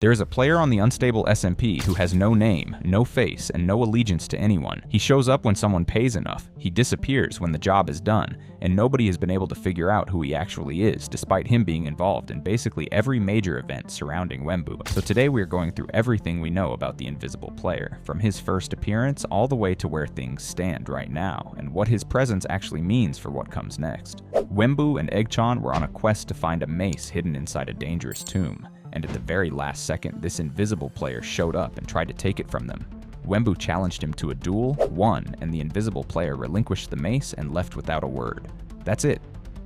There is a player on the Unstable SMP who has no name, no face, and no allegiance to anyone. He shows up when someone pays enough, he disappears when the job is done, and nobody has been able to figure out who he actually is, despite him being involved in basically every major event surrounding Wemmbu. So today we are going through everything we know about the invisible player, from his first appearance all the way to where things stand right now, and what his presence actually means for what comes next. Wemmbu and Eggchan were on a quest to find a mace hidden inside a dangerous tomb. And at the very last second, this invisible player showed up and tried to take it from them. Wemmbu challenged him to a duel, won, and the invisible player relinquished the mace and left without a word. That's it.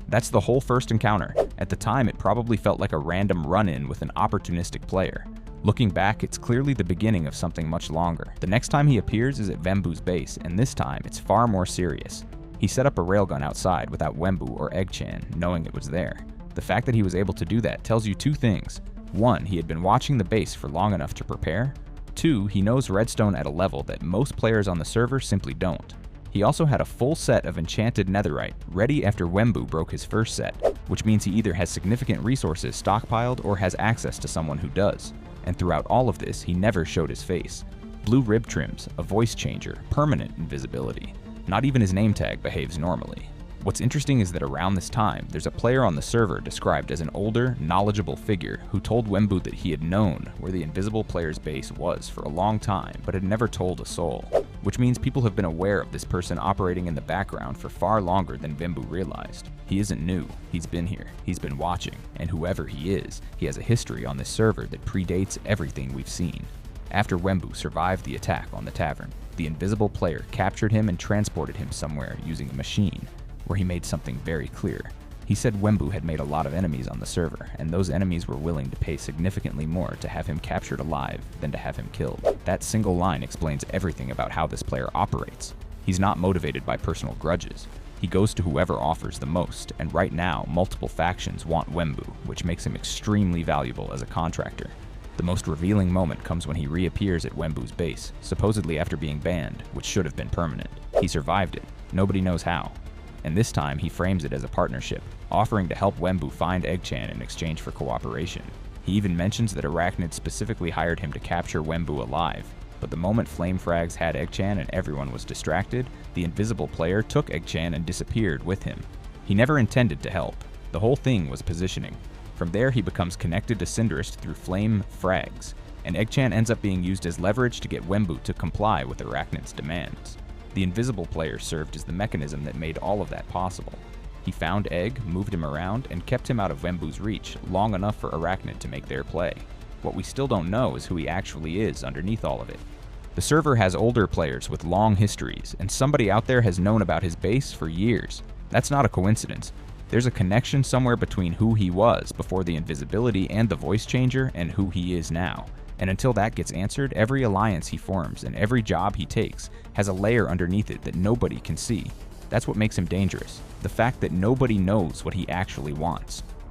That's the whole first encounter. At the time, it probably felt like a random run-in with an opportunistic player. Looking back, it's clearly the beginning of something much longer. The next time he appears is at Wembu's base, and this time, it's far more serious. He set up a railgun outside without Wemmbu or Eggchan knowing it was there. The fact that he was able to do that tells you two things. 1, he had been watching the base for long enough to prepare. 2, he knows redstone at a level that most players on the server simply don't. He also had a full set of enchanted netherite, ready after Wemmbu broke his first set, which means he either has significant resources stockpiled or has access to someone who does. And throughout all of this, he never showed his face. Blue rib trims, a voice changer, permanent invisibility. Not even his name tag behaves normally. What's interesting is that around this time, there's a player on the server described as an older, knowledgeable figure who told Wemmbu that he had known where the invisible player's base was for a long time, but had never told a soul. Which means people have been aware of this person operating in the background for far longer than Wemmbu realized. He isn't new, he's been here, he's been watching, and whoever he is, he has a history on this server that predates everything we've seen. After Wemmbu survived the attack on the tavern, the invisible player captured him and transported him somewhere using a machine, where he made something very clear. He said Wemmbu had made a lot of enemies on the server, and those enemies were willing to pay significantly more to have him captured alive than to have him killed. That single line explains everything about how this player operates. He's not motivated by personal grudges. He goes to whoever offers the most, and right now, multiple factions want Wemmbu, which makes him extremely valuable as a contractor. The most revealing moment comes when he reappears at Wembu's base, supposedly after being banned, which should have been permanent. He survived it. Nobody knows how. And this time he frames it as a partnership, offering to help Wemmbu find Eggchan in exchange for cooperation. He even mentions that Arachnid specifically hired him to capture Wemmbu alive, but the moment FlameFrags had Eggchan and everyone was distracted, the invisible player took Eggchan and disappeared with him. He never intended to help. The whole thing was positioning. From there he becomes connected to Cinderist through FlameFrags, and Eggchan ends up being used as leverage to get Wemmbu to comply with Arachnid's demands. The invisible player served as the mechanism that made all of that possible. He found Egg, moved him around, and kept him out of Wembu's reach long enough for Arachnid to make their play. What we still don't know is who he actually is underneath all of it. The server has older players with long histories, and somebody out there has known about his base for years. That's not a coincidence. There's a connection somewhere between who he was before the invisibility and the voice changer and who he is now. And until that gets answered, every alliance he forms and every job he takes has a layer underneath it that nobody can see. That's what makes him dangerous. The fact that nobody knows what he actually wants.